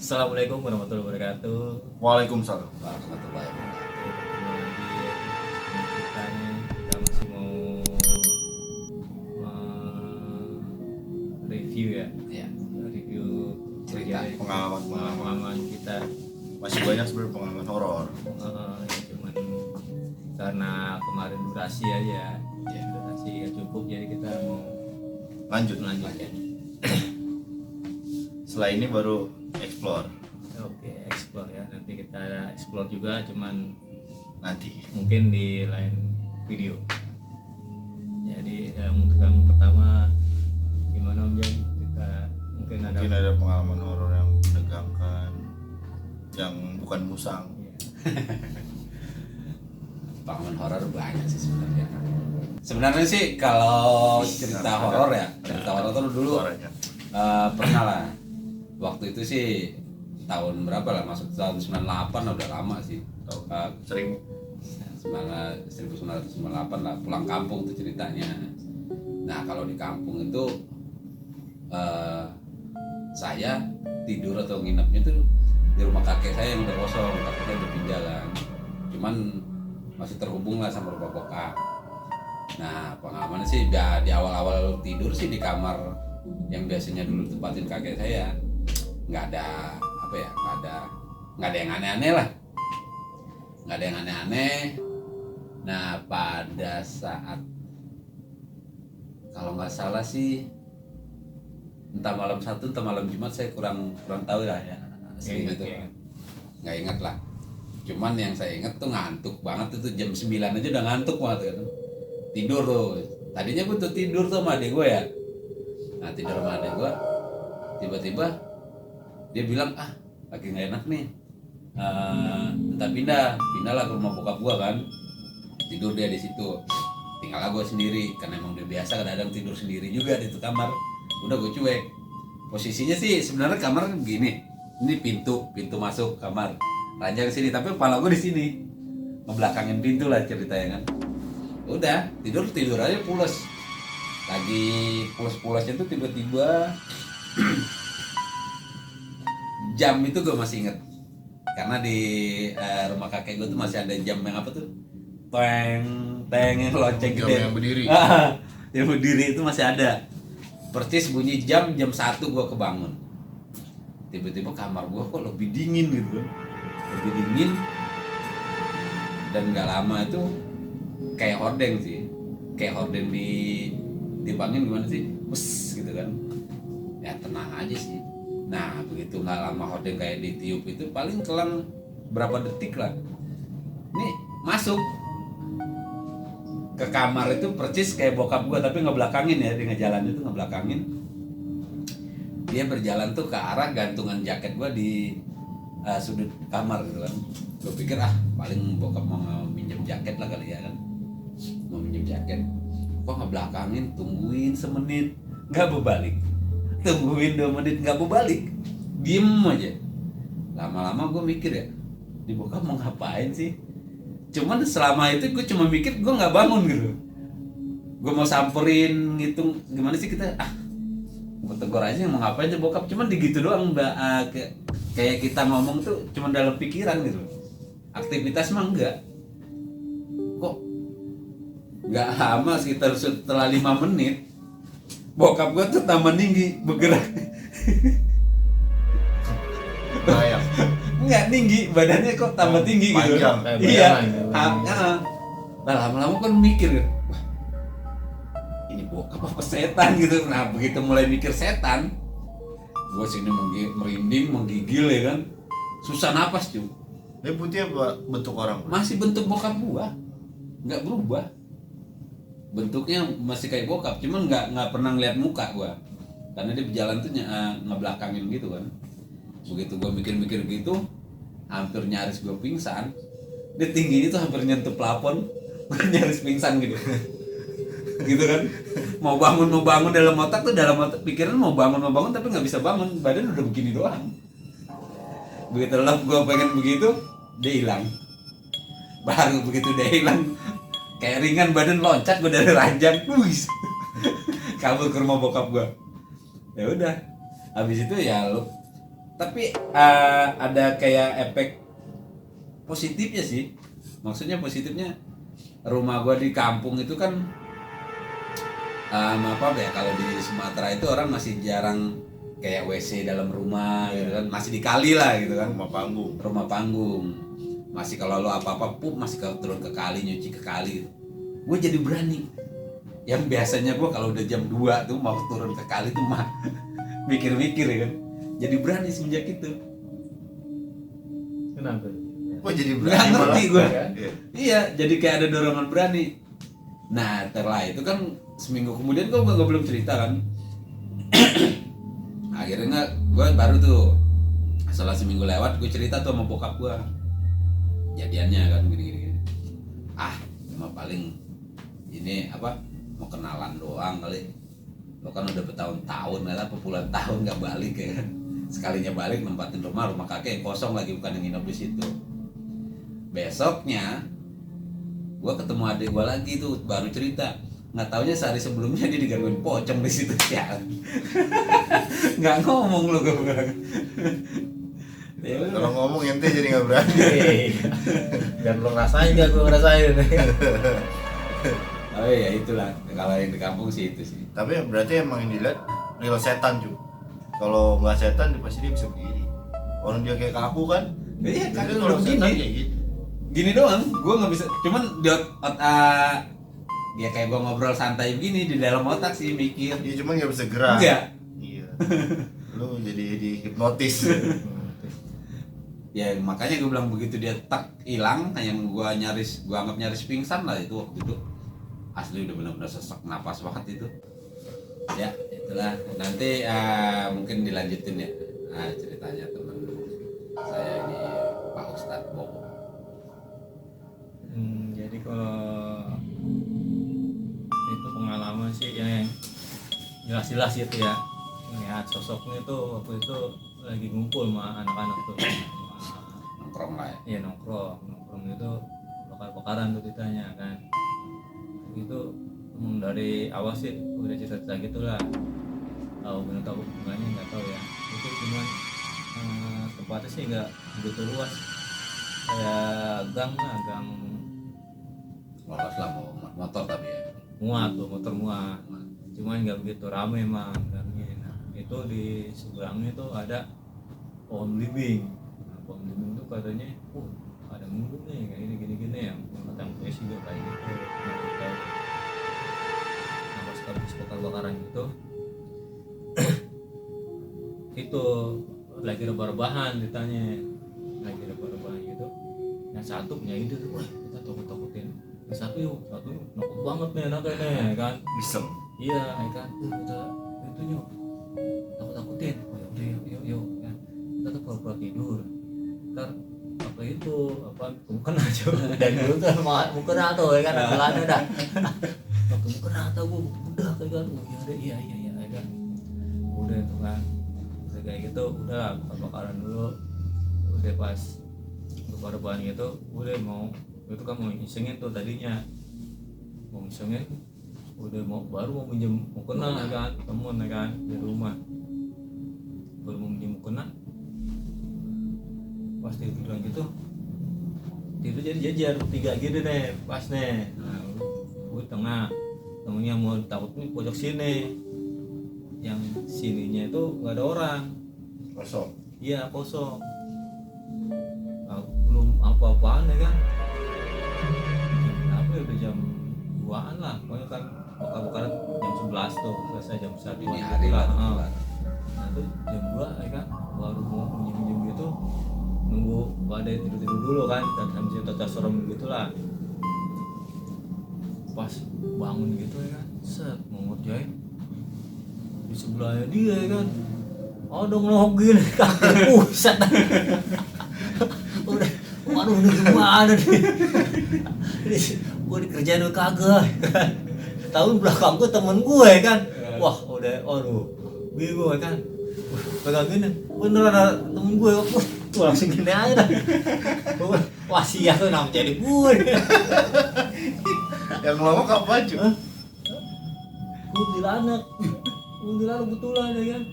Assalamualaikum warahmatullahi wabarakatuh. Waalaikumsalam. Warahmatullahi wabarakatuh. Kita masih mau review ya. Ya, Review cerita pengalaman kita. Masih banyak sebenarnya pengalaman horor. Cuman karena kemarin durasi aja, Ya. durasi nggak cukup, jadi kita mau Lanjut. ya. Setelah ini baru explore. Oke, explore ya. Nanti kita explore juga, cuman Nanti. mungkin di lain video. Jadi untuk yang pertama gimana Om Jan? Kita mungkin Ada pengalaman horor yang menegangkan, yang bukan musang. Iya. Pengalaman horor banyak sih sebenarnya. Sebenarnya sih kalau cerita horor ya, cerita horor tuh dulu Suaranya. pernah lah. Waktu itu sih tahun berapa lah, masuk tahun 98 lah, udah lama sih. Sering 1998 lah, pulang kampung tuh ceritanya. Nah kalau di kampung itu saya tidur atau nginepnya tuh di rumah kakek saya yang udah kosong, kakeknya udah pindah kan. Cuman masih terhubung lah sama rumah bokap. Nah pengalaman sih di awal-awal tidur sih di kamar yang biasanya dulu tempatin kakek saya, nggak ada apa ya, nggak ada yang aneh-aneh lah, nggak ada yang aneh-aneh. Nah pada saat kalau nggak salah sih entah malam Sabtu entah malam Jumat, saya kurang tahu lah ya, asli gitu nggak ingat lah. Cuman yang saya ingat tuh ngantuk banget, itu jam 9 aja udah ngantuk banget kan. Tidur tuh, tadinya gue tuh tidur tuh sama adek gue ya. Nah tidur sama adek gue, tiba-tiba dia bilang lagi nggak enak nih, entah pindah lah ke rumah bokap gue kan. Tidur dia di situ, tinggal gue sendiri karena emang dia biasa kadang-kadang tidur sendiri juga di itu kamar. Udah gue cuek, posisinya sih sebenarnya kamar begini, ini pintu masuk kamar, ranjang sini, tapi kepala gue di sini, ngebelakangin pintu lah ceritanya kan. Udah tidur aja pules, lagi pules-pulesnya tuh tiba-tiba jam itu gue masih inget, karena di rumah kakek gue tuh masih ada jam yang apa tuh, teng yang lonceng Jam gede yang berdiri. yang berdiri itu masih ada. Persis bunyi jam 1 gue kebangun, tiba-tiba kamar gue kok lebih dingin gitu kan, lebih dingin, dan nggak lama itu kayak hordeng sih, kayak hordeng ditimbangin gimana sih, bus gitu kan, ya tenang aja sih. Nah begitu nggak lama hordeng kayak ditiup itu, paling kelang berapa detik lah, ini masuk ke kamar itu persis kayak bokap gue, tapi ngebelakangin ya, dia ngejalan itu ngebelakangin. Dia berjalan tuh ke arah gantungan jaket gue di sudut kamar gitu kan. Gue pikir paling bokap mau minjem jaket lah kali ya kan, mau minjem jaket. Kok ngebelakangin, tungguin semenit nggak berbalik, tungguin 2 menit nggak berbalik, diem aja. Lama-lama gue mikir ya, di bokap mau ngapain sih. Cuman selama itu gue cuma mikir, gue nggak bangun gitu. Gue mau samperin gitu, gimana sih kita gue tegur aja mau ngapain tuh bokap. Cuman digitu doang, kayak kita ngomong tuh cuma dalam pikiran gitu. Aktivitas mah enggak. Kok nggak lama, sekitar setelah 5 menit bokap gue tuh tambah tinggi bergerak. Bayang. Nggak tinggi, badannya kok tambah tinggi gitu. Panjang, kayak Iya. bayangan. Nah lama-lama kan mikir, wah ini bokap apa setan gitu. Nah begitu mulai mikir setan, gue sini merinding, menggigil ya kan, susah napas cuy. Dia putih apa bentuk orang? Masih bentuk bokap gua, nggak berubah. Bentuknya masih kayak bokap, cuman nggak pernah ngeliat muka gua, karena dia berjalan tuh ngebelakangin gitu kan. Begitu gua mikir-mikir gitu, hampir nyaris gua pingsan. Dia tingginya tuh hampir nyentuh plafon, gua nyaris pingsan gitu. Gitu kan, mau bangun dalam otak pikiran mau bangun tapi nggak bisa bangun, badan udah begini doang. Begitu lep gue pengen begitu, dia hilang. Baru begitu dia hilang, kayak ringan badan loncat gue dari ranjang, kabur ke rumah bokap gue. Ya udah, habis itu ya lu Tapi ada kayak efek positifnya sih. Maksudnya positifnya rumah gua di kampung itu kan apa ya, kalau di Sumatera itu orang masih jarang kayak WC dalam rumah gitu kan, masih di kali lah gitu kan, rumah panggung masih, kalau lo apa-apa pup masih turun ke kali, nyuci ke kali gitu. Gue jadi berani, yang biasanya gue kalau udah jam 2 tuh mau turun ke kali tuh mah mikir-mikir ya kan, jadi berani semenjak itu. Kenapa? Oh jadi Nggak berani ngerti malah. gue. Iya. Iya, jadi kayak ada dorongan berani. Nah, setelah itu kan seminggu kemudian gue belum cerita kan. Akhirnya gue baru tuh setelah seminggu lewat gue cerita tuh sama bokap gue jadiannya kan gini. Cuma paling ini apa, mau kenalan doang kali. Lo kan udah bertahun-tahun lah, puluhan tahun nggak balik ya kan. Sekalinya balik nempatin rumah kakek yang kosong lagi, bukan yang nginep di situ. Besoknya gue ketemu adik gue lagi tuh, baru cerita. Nggak taunya sehari sebelumnya dia digangguin pocong di situ, sialan. Nggak ngomong lo gue bilang. Kalau ngomong ente jadi nggak berani. Dan lo ngerasain gak gue ngerasain. Oh iya itulah, kalau yang di kampung sih itu sih. Tapi berarti emang yang dilihat real setan cuy. Kalau nggak setan pasti dia bisa berdiri. Orang dia kayak kaku kan. Iya, Jadi kaku kalau begini. setan kayak gitu. Gini doang, gue nggak bisa. Cuman ya kayak gue ngobrol santai begini di dalam otak sih mikir. Iya cuman nggak bisa gerak. Enggak. Iya. Lu jadi dihipnotis. Ya makanya gue bilang begitu dia tak hilang, yang gue anggap nyaris pingsan lah itu waktu itu. Asli udah benar-benar sesak napas banget itu. Ya itulah, nanti mungkin dilanjutin ya ceritanya teman saya ini Pak Ustadz Bobo. Jadi kalau itu pengalaman sih yang jelas-jelas gitu ya, melihat sosoknya itu waktu itu lagi ngumpul sama anak-anak tuh, Nongkrong lah ya. iya nongkrong itu bakar-bakaran tuh ditanya kan, itu dari awal sih udah cerita gitulah, tahu bener tahu enggaknya nggak tahu ya, itu cuman tempatnya sih nggak begitu luas, kayak gang Lolos lah mau motor tapi ya. muat tuh, motor muat, cuman nggak begitu rame emang gangnya. Nah itu di seberangnya tuh ada pohon belimbing. Nah, pohon belimbing tuh katanya ada mulu nih kayak gini yang batang punya sih kayak gitu. Nah pas habis bakar-bakaran gitu itu lagi rebah-rebahan ditanya, lagi rebah-rebahan gitu, yang satu punya ide tuh, wah kita takutin yang satu yuk nakut banget nih anaknya nih kan, Iseng. iya kan kita itu yuk takutin, oh yuk kan kita tuh pura-pura tidur, ntar apa itu mungkin aja dan dulu tuh mungkin atau ya kan belanda dah mungkin atau gue udah kayak kan, iya kan udah itu kan udah kayak gitu, udah bakar-bakaran dulu, udah pas bakar-bakaran gitu udah mau itu kan mau isengin tuh tadinya mau isengin udah baru mau minjem mukena kan temen kan di rumah, baru mau minjem mukena pas dia bilang gitu tidur jadi jajar 3 gitu deh pas nih, nah gue tengah, temennya mau takut nih pojok sini, yang sininya itu nggak ada orang, Kosong. iya kosong, belum apa-apaan ya kan, apa udah jam 2-an lah, pokoknya kan bakar-bakaran jam 11 tuh selesai jam 1 Dini hari lah. Nah itu jam 2 ya kan baru mau minjem gitu, nunggu pada tidur dulu kan, dan sambil cerita serem gitulah, pas bangun gitu ya kan, set mau ngerjain di sebelahnya dia ya kan ada ngelogin kaki pusat udah waduh ini gimana nih gue dikerjain udah kagak tahun belakang gue temen gue ya kan, wah udah aduh bingung ya kan, pegang gini bener ada temen gue, gue langsung gini aja dah, wah siap tuh nama jadi gue Yang ngomong apa cuy? kuntilanak betulan ya kan,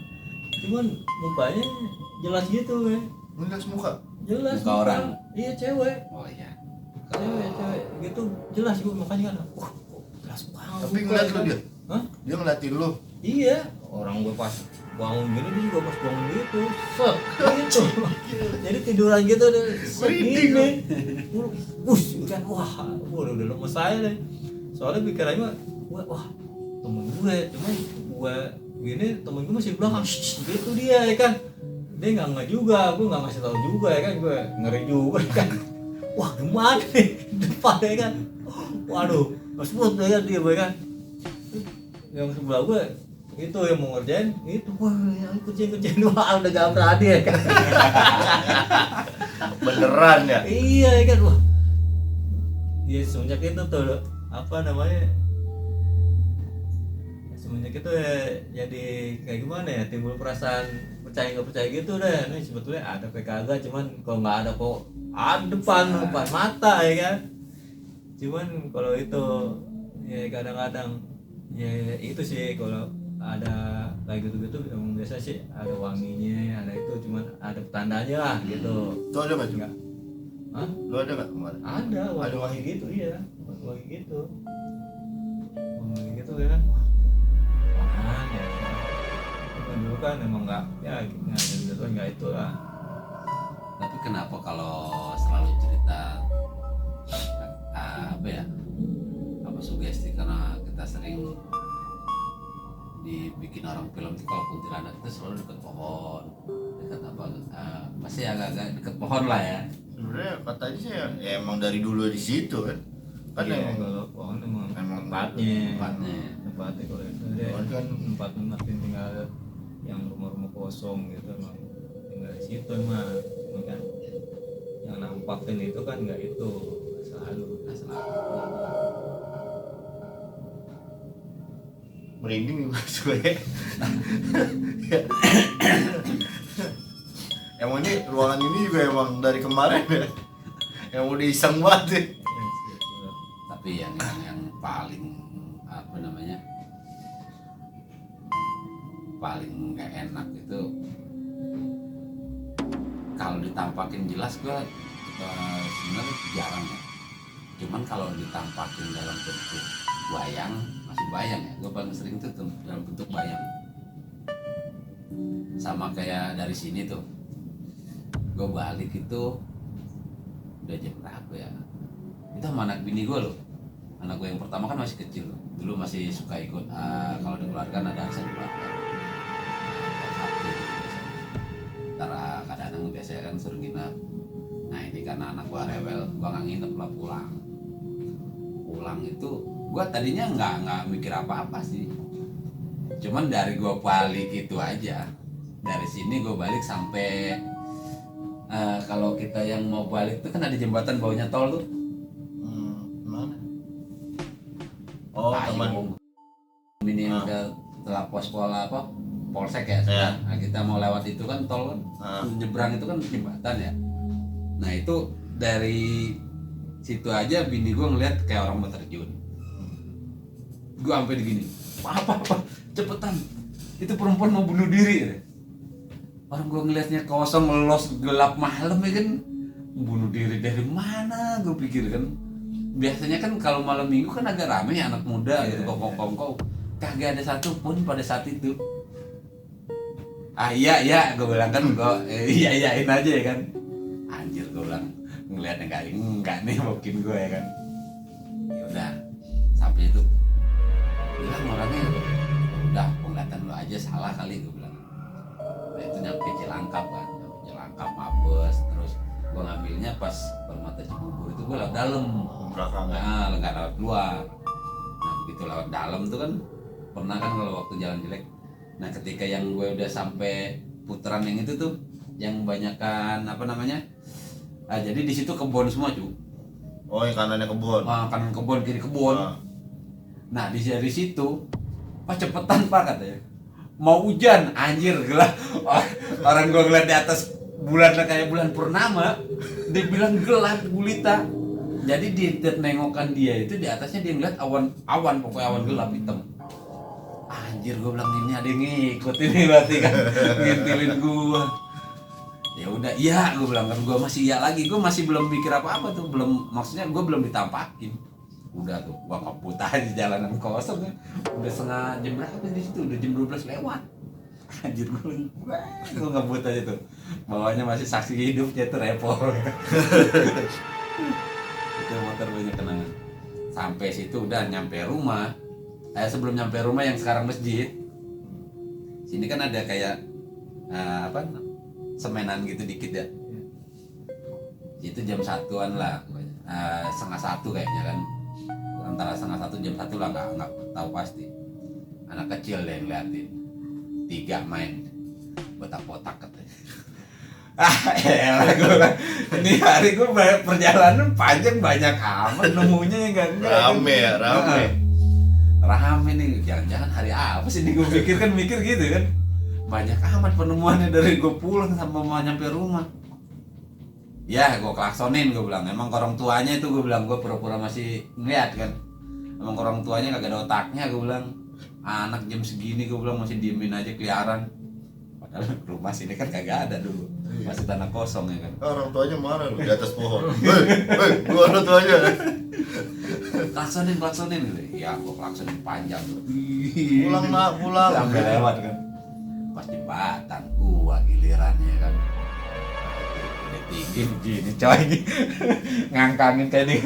cuman mukanya jelas gitu ya. Ngegas muka. Jelas Muka orang. Iya cewek Oh iya. cewek gitu jelas gue makanya kan wah kok jelas banget. Tapi ngeliat lu dia. Hah? Dia ngeliatin lu. Iya orang gue pas bangun gini dia juga pas bangun gitu set gitu jadi tiduran gitu deh set Merinding gini kan wah udah lemes saya deh soalnya pikirannya wah temen gue cuman gue gini temen gue masih di belakang gitu dia ya kan dia nggak juga gue nggak ngasih tahu juga ya kan gue ngeri juga ya kan wah gimana nih depan ya kan waduh pas buat ya kan dia ya kan yang sebelah gue itu yang mau ngerjain itu wah yang kerjain wah udah gak berani ya kan Beneran ya. iya ya kan wah ya semenjak itu tuh apa namanya semenjak itu ya jadi kayak gimana ya timbul perasaan percaya nggak percaya gitu deh nih sebetulnya ada kagak cuman kalau nggak ada kok ada depan mata ya kan cuman kalau itu ya kadang-kadang ya itu sih kalau ada kayak gitu-gitu emang biasa sih ada wanginya ada itu cuman ada petandanya lah gitu Itu ada nggak juga? enggak hah Lu ada nggak kemarin? ada Ada wangi gitu iya wangi gitu wangi gitu kan wah ya cuman dulu kan emang nggak ya gitu kan nggak itu lah Tapi kenapa kalau selalu cerita apa ya? Apa sugesti karena kita sering dibikin orang film itu kalau kuntilanak itu selalu dekat pohon, dekat apa? Pasti agak-agak dekat pohon lah ya. Sebenarnya katanya sih ya emang dari dulu di situ kan. Kan iya, emang kalau pohon emang tempatnya. tempatnya kalau itu dia Pohon kan tempat tinggal yang rumah-rumah kosong gitu emang tinggal di situ emang cuma kan yang nampakin itu kan nggak itu selalu merinding juga gue. Ya. Emang ini ruangan ini juga emang dari kemarin ya. Yang udah iseng banget ya. Tapi yang paling apa namanya? Paling nggak enak itu kalau ditampakin jelas gue sebenarnya jarang ya. Cuman kalau ditampakin dalam bentuk bayang masih bayang ya. Gue paling sering tuh dalam bentuk bayang. Sama kayak dari sini tuh. Gue balik itu udah jam berapa ya? Itu sama anak bini gue loh. Anak gue yang pertama kan masih kecil loh. Dulu masih suka ikut kalau di keluarga ada arisan keluarga. Antara kadang-kadang biasanya kan suruh nginep. Nah ini karena anak gua rewel, gua nggak nginep lah pulang itu gua tadinya nggak mikir apa-apa sih, cuman dari gua balik itu aja, dari sini gua balik sampai kalau kita yang mau balik itu kan ada jembatan bawahnya tol tuh. Mana? Oh teman. Ini ke setelah pos apa polsek ya, Ya. Nah, kita mau lewat itu kan tol kan, nyebrang itu kan jembatan ya. Nah itu dari situ aja bini gue ngeliat kayak orang mau terjun. Gue sampai begini, apa cepetan, itu perempuan mau bunuh diri ya. Orang gue ngeliatnya kosong, los, gelap malam ya kan, bunuh diri dari mana gue pikir kan. Biasanya kan kalau malam minggu kan agak rame anak muda gitu, kongkong-kongkong. Kagak ada satupun pada saat itu. Iya, gue bilang kan, gue iyain aja ya kan. Anjir gue bilang, ngeliatnya enggak nih mungkin gue ya kan. Ya udah, sampai itu bilang orangnya, udah penglihatan lu aja salah kali gue bilang. Nah itu nyampe Cilangkap kan, Mabes, terus gue ngambilnya pas Permata Cibubur itu gue lewat dalam. Belakang. Nah, nggak lewat luar. Nah begitu lewat dalam tuh kan, pernah kan kalau waktu jalan jelek. Nah ketika yang gue udah sampai putaran yang itu tuh, yang banyakan apa namanya? Jadi di situ kebun semua cu. Oh yang kanannya kebun. Kanan kebun, kiri kebun. Nah dari situ, Pak cepetan Pak katanya. Mau hujan, anjir gelap. Orang gue ngeliat di atas bulan kayak bulan purnama, dia bilang gelap gulita. Jadi di nengokan dia itu di atasnya dia ngeliat awan pokoknya awan gelap hitam. Anjir gue bilang ini ada yang ngikut ini berarti kan ngintilin gue. Ya udah, iya gue bilang kan, gue masih iya lagi, gue masih belum mikir apa-apa tuh, belum, maksudnya gue belum ditampakin. Udah tuh, gue ngebut aja jalanan kosong kan. Udah setengah jam berapa di situ, udah jam 12 lewat. Anjir gue ngebut aja tuh. Bawahnya masih saksi hidupnya tuh repot. Itu motor banyak kenangan. Sampai situ udah nyampe rumah. Sebelum nyampe rumah yang sekarang masjid. Sini kan ada kayak semenan gitu dikit ya. Itu jam 1-an lah, setengah 1 kayaknya kan. Antara setengah 1 jam 1 lah, nggak tahu pasti. Anak kecil deh yang liatin. 3 main botak-botak katanya. Elah gue bilang, ini hari gue perjalanan panjang banyak amat nemunya ya enggak. Rame ya, rame. Rame nih, jangan-jangan hari apa sih nih gue pikir kan, mikir gitu kan. Banyak amat penemuannya dari gue pulang sampai mau nyampe rumah. Ya gue klaksonin, gue bilang emang orang tuanya itu, gue bilang gue pura-pura masih ngeliat kan. Emang orang tuanya kagak ada otaknya, gue bilang. Anak jam segini gue bilang masih diemin aja keliaran. Padahal rumah sini kan kagak ada dulu, masih tanah kosong ya kan. Orang tuanya marah loh di atas pohon. Hei, gua orang tuanya. Klaksonin gitu. Ya gue klaksonin panjang tuh. Pulang nak, pulang. Sampai lewat kan. Pas di batang gua gilirannya kan. Udah tinggi begini coy. Ngangkangin kayak di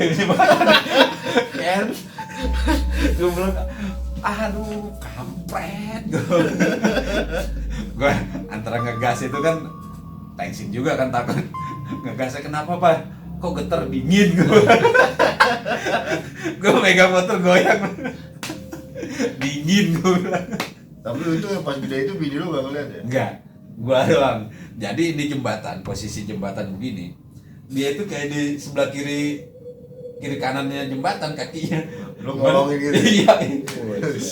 kan. Gue bilang, aduh kampret. Gue antara ngegas itu kan tensin juga kan, takut ngegasnya kenapa pak, kok getar dingin gue. Gue megang motor goyang dingin gue bilang. Tapi itu yang pas gede itu bini lu gak ngeliat ya? Enggak, gua doang. Jadi ini jembatan, posisi jembatan begini, dia itu kayak di sebelah kiri kanannya jembatan, kakinya Lu ngomongin gitu? Iya,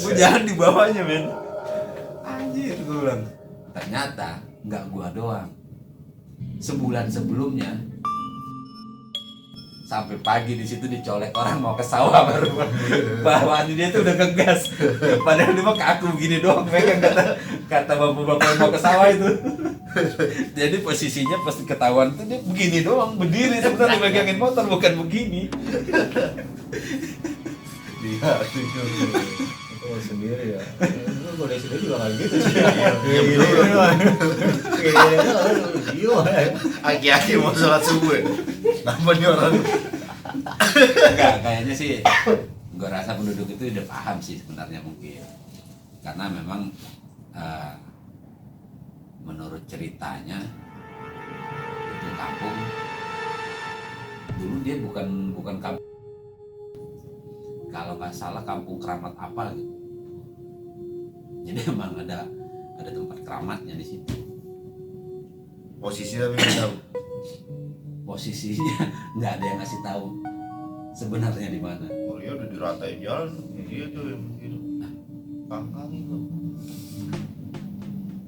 gua jalan di bawahnya men. Anjir, gua bilang. Ternyata nggak gua doang. Sebulan sebelumnya sampai pagi di situ dicolek orang mau ke sawah baru bawaan dia tuh udah ngegas, padahal dia mah kaku begini doang megang, kata bapak-bapak yang mau ke sawah itu. Jadi posisinya pas ketahuan tuh dia begini doang, berdiri sebenarnya megangin motor, bukan begini. Dia itu sendiri ya. Gue dari sini juga nggak gitu sih. Iya Iya. Aki-aki mau sholat subuh ya? Namanya orang. Enggak, kayaknya sih gue rasa penduduk itu udah paham sih sebenarnya mungkin. Karena memang menurut ceritanya itu kampung dulu dia bukan kampung, kalau nggak salah kampung keramat apa gitu. Jadi emang ada tempat keramatnya di situ. Posisi tapi nggak tahu. Posisinya nggak ada yang ngasih tahu sebenarnya di mana. Oh iya udah diratain jalan. Iya tuh yang gitu. Kangkang itu.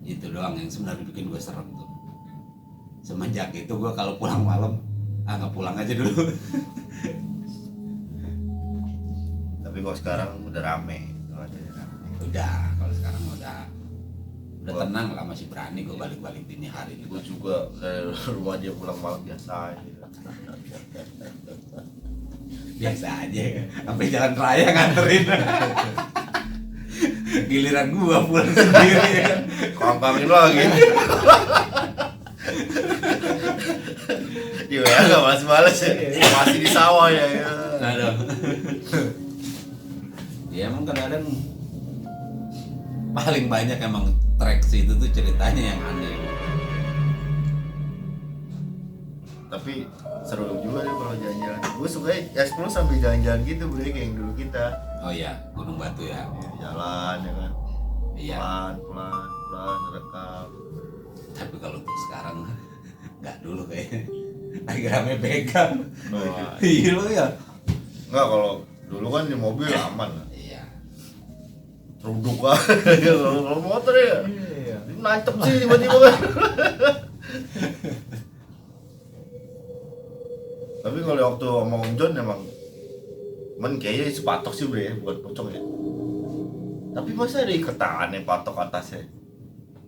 Itu doang yang sebenarnya bikin gue serem tuh. Semenjak itu gue kalau pulang malam, nggak pulang aja dulu. Tapi kalau sekarang udah rame. Udah, kalau sekarang udah tenang lah, masih berani gue balik-balik dini hari ini. Gue juga dari rumah dia pulang malam biasa aja. Biasa aja, sampai jalan raya nganterin. Giliran gua pulang sendiri ya kan. Kangkangin lagi. Iya ya, nggak males-males ya. Masih di sawah ya. Aduh. Ya emang kadang-kadang paling banyak emang trek itu tuh ceritanya yang aneh. Tapi seru juga deh kalau jalan-jalan. Gue suka S10 sambil jalan-jalan gitu, bro, kayak yang dulu kita. Oh iya, Gunung Batu ya. Jalan ya kan. Iya. Pelan rekam. Tapi kalau untuk sekarang nggak dulu kayaknya. Lagi rame begal. Nah, Iya lo ya. enggak, kalau dulu kan di mobil aman lah. Iya. Ruduk kan. Kalau motor ya. Iya. Nancep sih tiba-tiba kan. Tapi kalau waktu sama Om John emang kayaknya sepatok sih bro ya, bukan pocong ya. Tapi masa ada iketannya patok atasnya?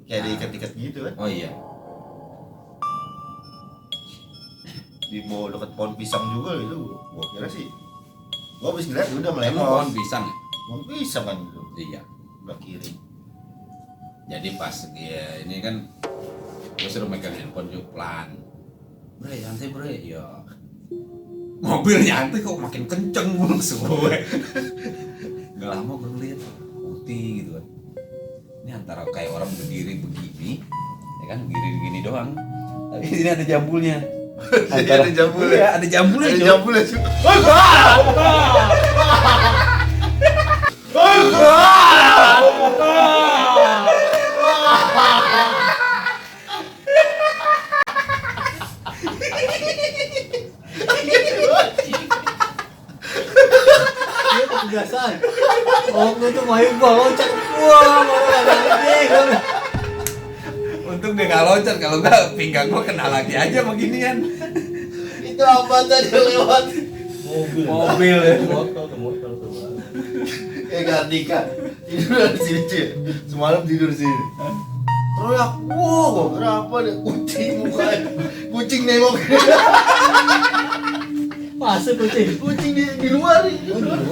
Kayak ada ikat-ikat gitu kan? Oh iya. di bawah dekat pohon pisang juga itu. Gua kira sih, gua habis ngeliat udah Emang melemos. pohon pisang ya? Pohon pisang kan itu, Iya. sebelah kiri. Jadi pas dia ini kan gue suruh megang handphone juga pelan. Bre, nyantai bre, ya. Mobil nyantai kok makin kenceng langsung gue. Gak lama gue lihat putih gitu kan. Ini antara kayak orang berdiri begini, ya kan begini doang. Tapi di sini ada jambulnya. Jadi ada jambulnya. Iya, ada jambulnya. Ada Jo. jambulnya sih. Dia kebiasaan. Oh, lu tuh main gua loncat. Wah, marah lagi. Untung dia gak loncat, kalau enggak pinggang gua kena lagi aja beginian. Itu apa tadi lewat? Mobil ya. Motor tuh. Kayak Kartika tidur di sini cuy. Semalam tidur di sini. Teriak, wow, gua kira apa deh, kucing mukanya. Kucing nengok. Masuk kucing. Kucing di luar nih.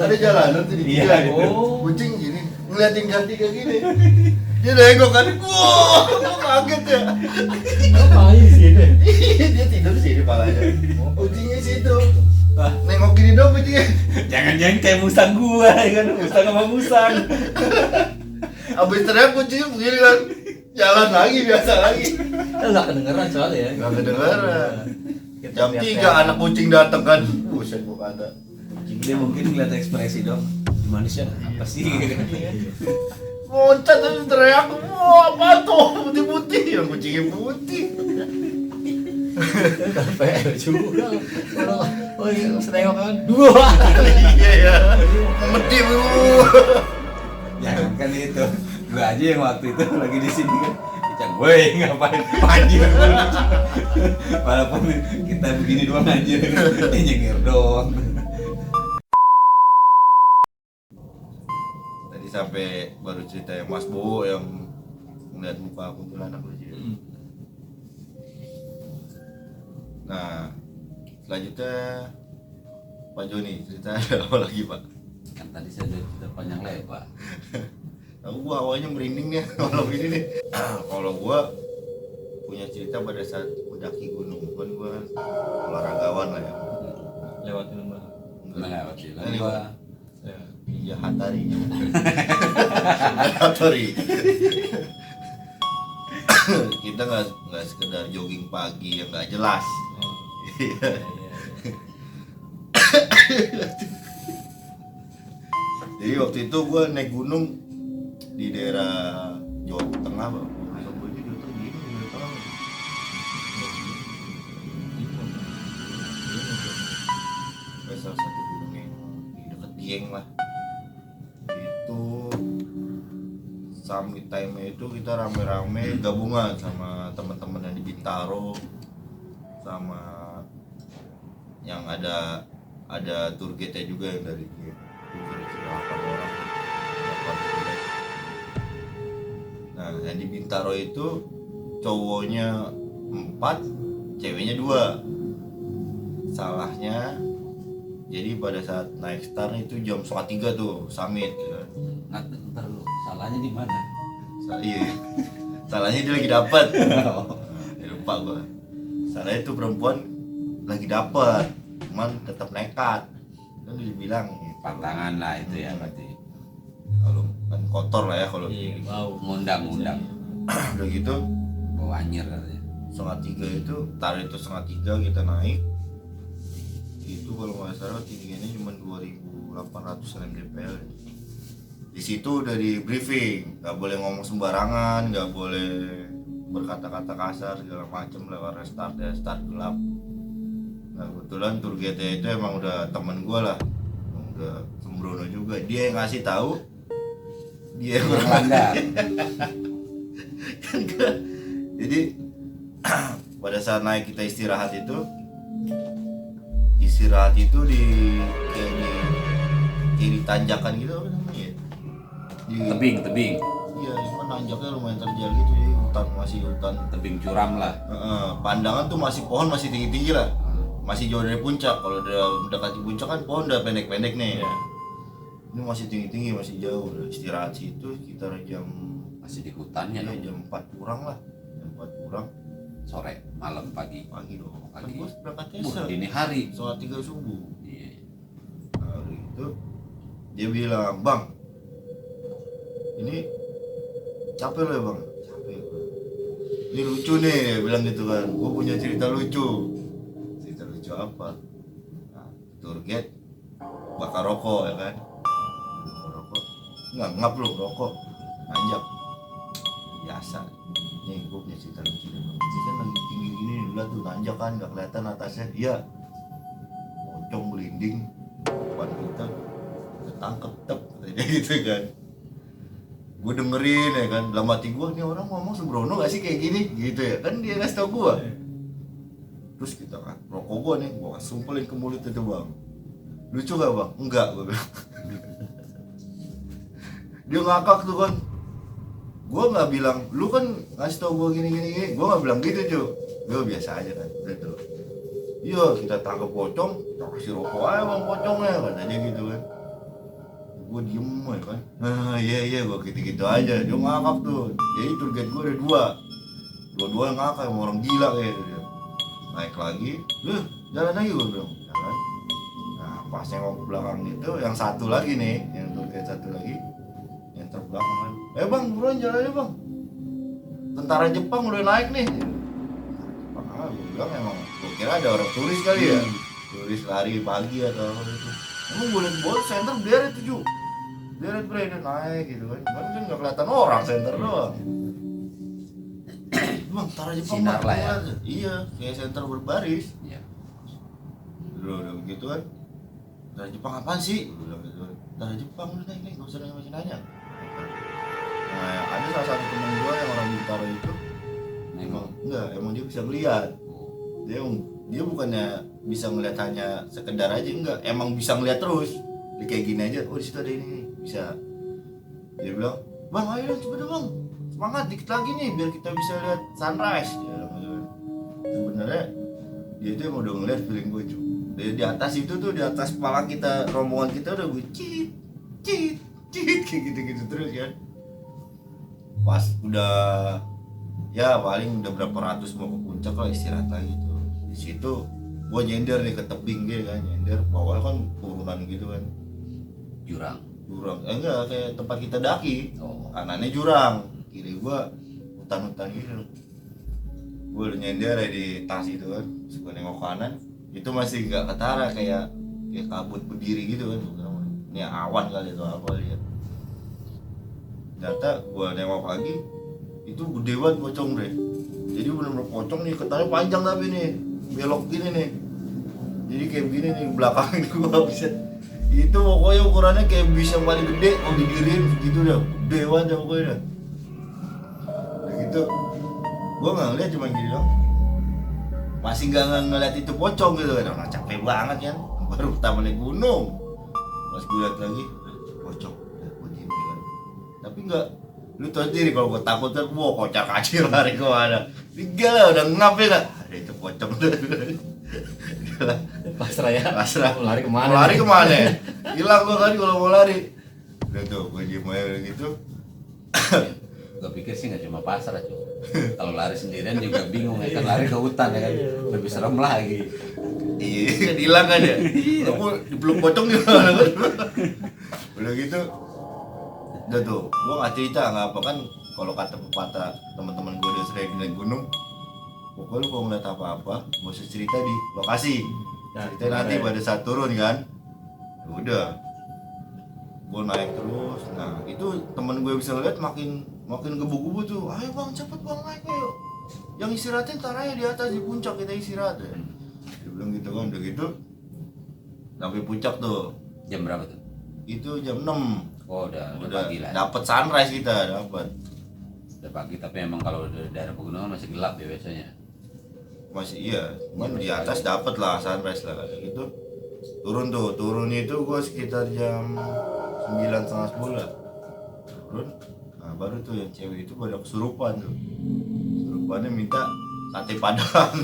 Ada jalanan tuh di Iya. jalan. Oh. Kucing gini, ngeliatin Kartika gini. Dia nengok kan, wow, gua kaget ya. Ngapain sih ini? Dia tidur di sini palanya. Kucingnya di situ. Nengok gini dong kucingnya. Jangan-jangan kayak musang gua ya kan, musang sama musang. Abis teriak kucingnya begini kan. Jalan lagi, biasa lagi. Enggak kedengeran soalnya ya. Nggak kedengeran. Kita Jam teriak-teriak. 3 anak kucing datang kan. Buset gua kata. Dia mungkin ngeliat ekspresi dong. Gimana sih apa sih? Loncat terus teriak, wah apa tuh putih-putih, yang kucingnya putih. PR juga. Oh iya, senengok kan dua. Iya ya, medip lu. Jangan kan itu. Gua aja yang waktu itu lagi di sini kan. Cang, woi ngapain anjir. Walaupun kita begini doang anjir. Dia nyengir doang. Tadi sampai baru cerita yang Mas Bowo yang ngeliat muka kuntilanak lu sih. Nah, selanjutnya Pak Joni cerita ada apa lagi Pak? Kan tadi saya udah cerita panjang lebar. Aku gua awalnya merinding ya malam ini nih. Kalau gua punya cerita pada saat mendaki gunung, kan gua olahragawan lah ya. Lewat rumah. Nah, waktu itu Ini gua Ninja Hatari. Hatari. Kita nggak sekedar jogging pagi yang nggak jelas. Iya. Jadi waktu itu gue naik gunung di daerah Jawa Tengah, Bang. Gue di Jawa Tengah. Salah satu gunungnya di dekat Dieng lah. Itu summit time itu kita rame-rame gabungan sama teman-teman yang di Bintaro, sama yang ada tour guide juga yang dari Dieng. Kira-kira 8 orang. 8 guide. Nah, yang di Bintaro itu cowoknya 4, ceweknya 2. Salahnya jadi pada saat naik start itu jam 2:30 tuh summit gitu. ntar lu salahnya di mana? Iya. Salahnya dia lagi dapat. Lupa gua. Salahnya itu perempuan lagi dapat, cuman tetap nekat. Kan dibilang Pantangan lah itu ya berarti. kalau kan kotor lah ya kalau Iya, bau. Ngundang udah gitu bawa anyir katanya. 2:30 itu tarif itu 2:30 kita naik. Itu kalau nggak salah tingginya cuma 2.800 mdpl. Di situ udah di briefing, nggak boleh ngomong sembarangan, nggak boleh berkata-kata kasar segala macem lewat restart ya, start gelap. Nah kebetulan tour guide itu emang udah temen gue lah, udah sembrono juga. Dia yang ngasih tahu, dia yang Melanggar. Jadi pada saat naik kita istirahat itu di kayak di tanjakan gitu apa namanya ya? Tebing. Iya, cuma nanjaknya lumayan terjal gitu, jadi masih hutan. Tebing curam lah. Pandangan tuh masih pohon masih tinggi-tinggi lah, masih jauh dari puncak. Kalau udah mendekati puncak kan pohon udah pendek-pendek nih. Iya. Ini masih tinggi-tinggi, masih jauh. Udah istirahat situ sekitar jam Masih di hutannya ya, dong. jam 4 kurang lah. Jam 4 kurang Sore, malam, pagi. dong. Kan Pagi. gue berangkatnya Dini hari. setengah 3 subuh. Iya. Nah, itu dia bilang, "Bang, ini capek lo ya bang?" "Capek bang. Ini lucu nih," dia bilang gitu kan. "Gue punya cerita lucu." "Cerita lucu apa?" Nah, tour guide bakar rokok ya kan. Bakar rokok. Ngap lo rokok. Nanjak. Biasa. Nih gue punya cerita lucu nih bang. Ini kan lagi tinggi gini dulu tuh nanjak kan nggak kelihatan atasnya. Iya. Pocong gelinding depan kita. Ketangkep tep kayak gitu kan. Gue dengerin ya kan, dalam hati gue, ini orang ngomong sembrono gak sih kayak gini gitu ya kan, dia ngasih tau gue. Terus kita kan rokok gue nih, gue sumpelin ke mulut itu bang. "Lucu gak bang?" "Enggak," gue bilang. Dia ngakak tuh kan. Gue nggak bilang, "Lu kan ngasih tau gue gini, gue nggak bilang gitu cuy. Gue biasa aja kan, gitu. "Iya kita tangkap pocong, kita kasih rokok aja bang pocongnya," katanya gitu kan. Gue diem ya kan. Iya gue gitu-gitu aja. Dia ngakak tuh. Jadi tour guide gue ada dua yang ngakak, emang orang gila kayak gitu dia. Naik lagi, jalan lagi gue bilang, jalan. Nah pas nengok ke belakang itu, yang satu lagi nih, yang tour guide satu lagi, yang terbelakang kan, "Bang buruan jalan aja bang, tentara Jepang udah naik nih." Jepang gue bilang emang, gue kira ada orang turis kali ya, turis lari pagi atau apa gitu. Emang gue liat bawah center deret tuh, deret bre, dia naik gitu kan. Kan gak kelihatan orang, center doang. "Bang, tentara Jepang Sinar bang, lah ya." Iya, kayak center berbaris. Iya. Udah begitu kan, "Tentara Jepang apaan sih?" Gue bilang gitu kan. "Tentara Jepang udah naik, gak usah nanya." Nah ada salah satu teman gue yang orang Bintaro itu, emang dia bisa ngeliat. Dia bukannya bisa ngeliat hanya sekedar aja, enggak, emang bisa ngeliat terus. Dia kayak gini aja, "Oh di situ ada ini bisa." Dia bilang, "Bang ayo dong coba dong bang, semangat dikit lagi nih biar kita bisa lihat sunrise." Dia bilang gitu. Sebenarnya dia tuh emang udah ngeliat feeling gue cuy. Di atas itu tuh, di atas kepala kita, rombongan kita udah gue cit kayak gitu terus kan. Pas udah ya paling udah berapa ratus mau ke puncak lah, istirahat lagi tuh. Di situ gua nyender nih ke tebing dia kan, nyender bawahnya kan turunan gitu kan, Jurang. enggak kayak tempat kita daki. Oh. Kanannya jurang, kiri gua hutan-hutan gitu. Gua udah nyender ya di tas itu kan, terus gua nengok kanan itu masih nggak ketara, kayak kabut berdiri gitu kan. Gua bilang, "Ini awan kali itu apa lihat." Ternyata gua nengok lagi itu gede banget pocong bre. Jadi bener-bener pocong nih, ketanya panjang tapi nih belok gini nih. Jadi kayak begini nih belakang gua bisa. Itu pokoknya ukurannya kayak bis yang paling gede, mau didiriin gitu dah. Gede banget dah pokoknya dah. Udah gitu gua nggak ngeliat, cuma gini doang. Masih nggak ngeliat itu pocong gitu kan. Nah, capek banget kan. Baru pertama naik gunung. Pas gue liat lagi pocong, gue diem kan. Tapi nggak, lu tau sendiri kalau gue takut kan, wah kocar kacir lari kemana. Enggak lah, udah ngap ya kan. Ada itu pocong udah. Pasrah ya. Pasrah. Mau lari kemana? Mau lari kemana? Hilang gue kan kalau mau lari. Udah tuh, gue diem aja gitu. Gue pikir sih nggak cuma pasrah cuy. Kalau lari sendirian juga bingung ya kan, lari ke hutan ya kan, lebih serem lagi. Iya kan hilang kan ya. Kamu dipeluk pocong gimana kan? Udah gitu. Udah tuh, gue nggak cerita nggak apa kan. Kalau kata pepatah teman-teman gue dia sering naik gunung, pokoknya lu kalau ngeliat apa-apa, gak usah cerita di lokasi. Cerita nanti pada saat turun kan. Udah, gue naik terus. Nah itu temen gue bisa ngeliat makin gebu-gebu tuh. "Ayo bang cepet bang naik ayo. Yang istirahatnya ntar aja di atas di puncak, kita istirahat ya." Dia bilang gitu kan. Udah gitu sampai puncak tuh. Jam berapa tuh? Itu jam 6. Oh udah pagi lah. Dapat sunrise kita, dapat. Udah pagi, tapi emang kalau dari daerah pegunungan masih gelap ya biasanya. Masih iya, cuman di atas dapat lah sunrise lah kayak gitu. Turun itu gua sekitar jam 9:30 lah. Turun. Nah, baru tuh yang cewek itu pada kesurupan tuh. Kesurupannya minta sate padang.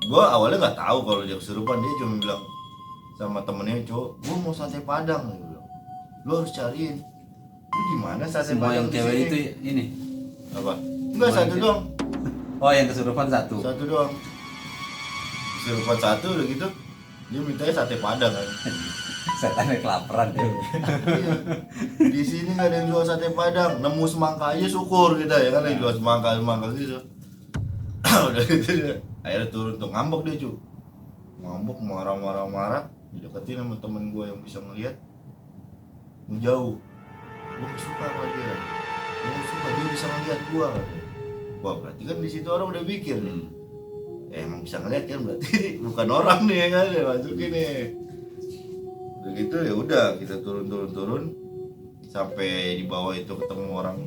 Gue awalnya nggak tahu kalau dia kesurupan, dia cuma bilang sama temennya cowok, gue mau sate padang, dia bilang. Lu harus cariin. Lu di mana sate Semua padang yang di cewek sini? itu ini. Apa? Enggak, Semua satu yang doang. Oh, yang kesurupan satu. Satu doang. Kesurupan satu udah gitu, dia mintanya sate padang kan. Setannya kelaparan deh. Iya. Di sini nggak ada yang jual sate padang, nemu semangka aja syukur kita ya kan, yang jual semangka gitu. Udah gitu dia akhirnya turun tuh, ngambek dia cu, ngambek marah, dideketin sama temen gue yang bisa ngeliat, menjauh. Gue suka sama dia, gue suka dia bisa ngeliat gue. Wah berarti kan di situ orang udah mikir nih, emang bisa ngeliat kan, berarti bukan orang nih ya kan, ya masukin nih. Udah gitu ya udah kita turun sampai di bawah itu ketemu orang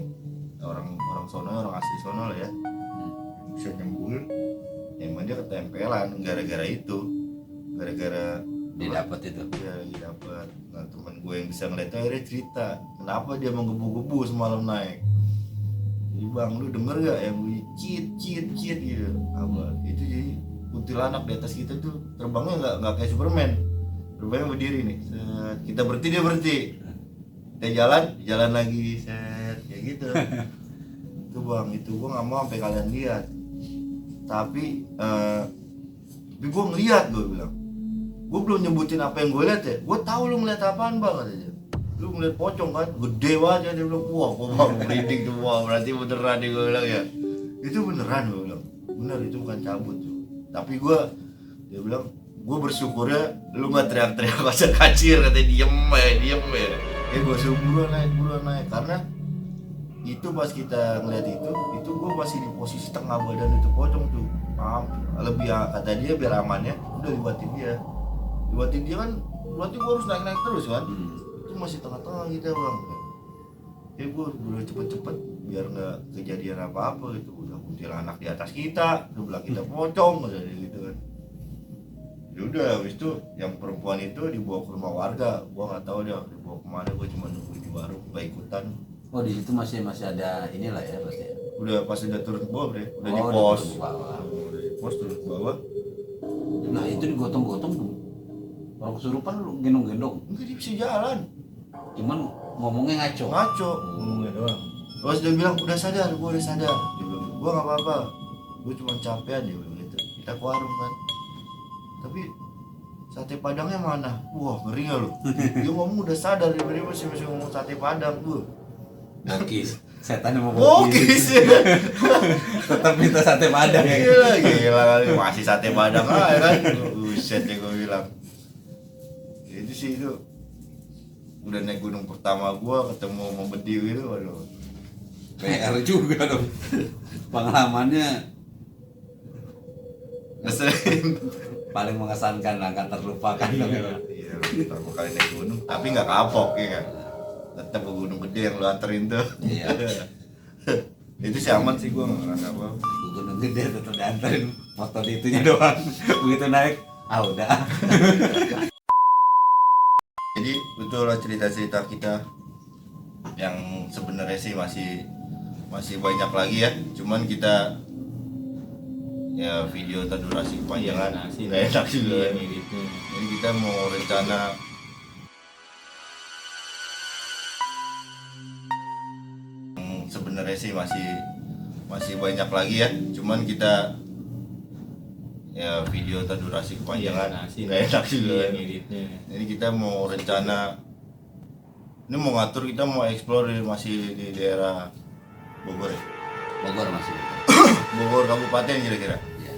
sono, orang asli sono lah ya, bisa nyembuhin. Emang dia ketempelan gara-gara itu, gara-gara Dia dapat itu. dia lagi dapat. Nah teman gue yang bisa ngeliat akhirnya cerita kenapa dia menggebu-gebu semalam naik. Jadi bang lu denger gak yang bunyi cit gitu apa itu, jadi kuntilanak di atas kita tuh terbangnya nggak kayak Superman, terbangnya berdiri nih. Set, kita berhenti dia berhenti, kita jalan lagi, set kayak gitu. Itu bang, itu gue nggak mau sampai kalian lihat, tapi gue ngeliat, gue bilang gue belum nyebutin apa yang gue lihat ya, gue tahu lu ngeliat apaan bang, katanya. Lu ngeliat pocong kan, gede banget. Dia bilang wah gue bang merinding tuh, wah berarti beneran nih, gue bilang ya itu beneran, gue bilang bener itu bukan cabut tuh. Tapi dia bilang gue bersyukurnya lu nggak teriak-teriak kacir, katanya diem ya. Gue suruh buruan naik karena itu pas kita ngeliat itu gue masih di posisi tengah badan itu pocong tuh. Lebih kata dia biar amannya udah libatin dia kan, berarti gue harus naik terus kan. Itu masih tengah-tengah kita bang. Ya gue udah cepet biar nggak kejadian apa-apa gitu. Udah kuntilanak di atas kita, udah bilang kita pocong udah gitu kan. Ya udah habis itu yang perempuan itu dibawa ke rumah warga, gue nggak tahu dia dibawa kemana, gue cuma nunggu di warung nggak ikutan. Oh, di situ masih ada inilah ya berarti ya. Udah pas udah turun ke bawah bre, udah di Oh, pos. udah turun ke bawah. Udah di pos turun ke bawah. Nah, itu digotong-gotong tuh. Orang kesurupan lu gendong-gendong. Enggak, dia bisa jalan. Cuman ngomongnya ngaco. Ngomongnya doang. Terus dia bilang udah sadar, gue udah sadar. Dia bilang gue nggak apa-apa, gue cuma capean, dia bilang gitu. Kita ke warung kan. Tapi sate padangnya mana? Wah ngeri gak lu? Dia ngomong udah sadar, dia masih ngomong sate padang tuh. Bokis. Setan mau Bokis ya. Tetap minta sate padang ya. Gila kali, masih sate padang aja kan. Buset ya gue bilang. Itu sih itu. Udah naik gunung pertama gue ketemu membedi gitu, waduh. PR juga dong. Pengalamannya Ngeselin. paling mengesankan, akan terlupakan. Iya, pertama kali naik gunung, tapi nggak kapok ya kan. Tetap ke gunung gede yang lu anterin tuh. Iya. Itu sih aman sih, gue nggak ngerasa apa. Gunung gede tetap dianterin, motor itunya doang. Begitu naik, udah. Jadi itulah cerita-cerita kita yang sebenarnya sih masih banyak lagi ya. Cuman kita ya video terdurasi kepanjangan, nggak enak juga. Jadi kita mau rencana sebenarnya sih masih banyak lagi ya. Cuman kita ya video terdurasi kepanjangan, nggak enak juga. Jadi kita mau rencana ini mau ngatur, kita mau explore masih di daerah Bogor ya. Bogor masih. Bogor kabupaten kira-kira. Iya.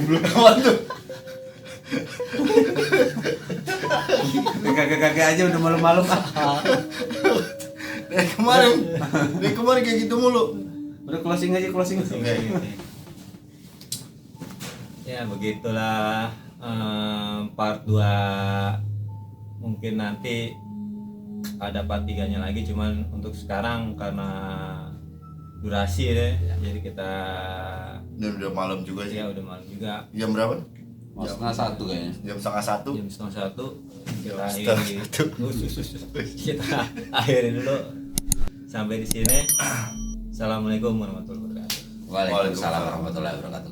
Apa tuh? Kakek-kakek aja udah malam-malam. Dari kemarin kayak gitu mulu. Udah closing aja. Oke. Ya begitulah, part 2 mungkin nanti ada part 3-nya lagi, cuman untuk sekarang karena durasi deh, jadi kita Dan udah malam juga sih. ya udah malam juga. Jam berapa? Oh, setengah satu kayaknya. Jam setengah satu. Jam setengah satu kita Setengah akhiri. satu. Kita akhiri dulu sampai di sini. Assalamualaikum warahmatullahi wabarakatuh. Waalaikumsalam warahmatullahi wabarakatuh.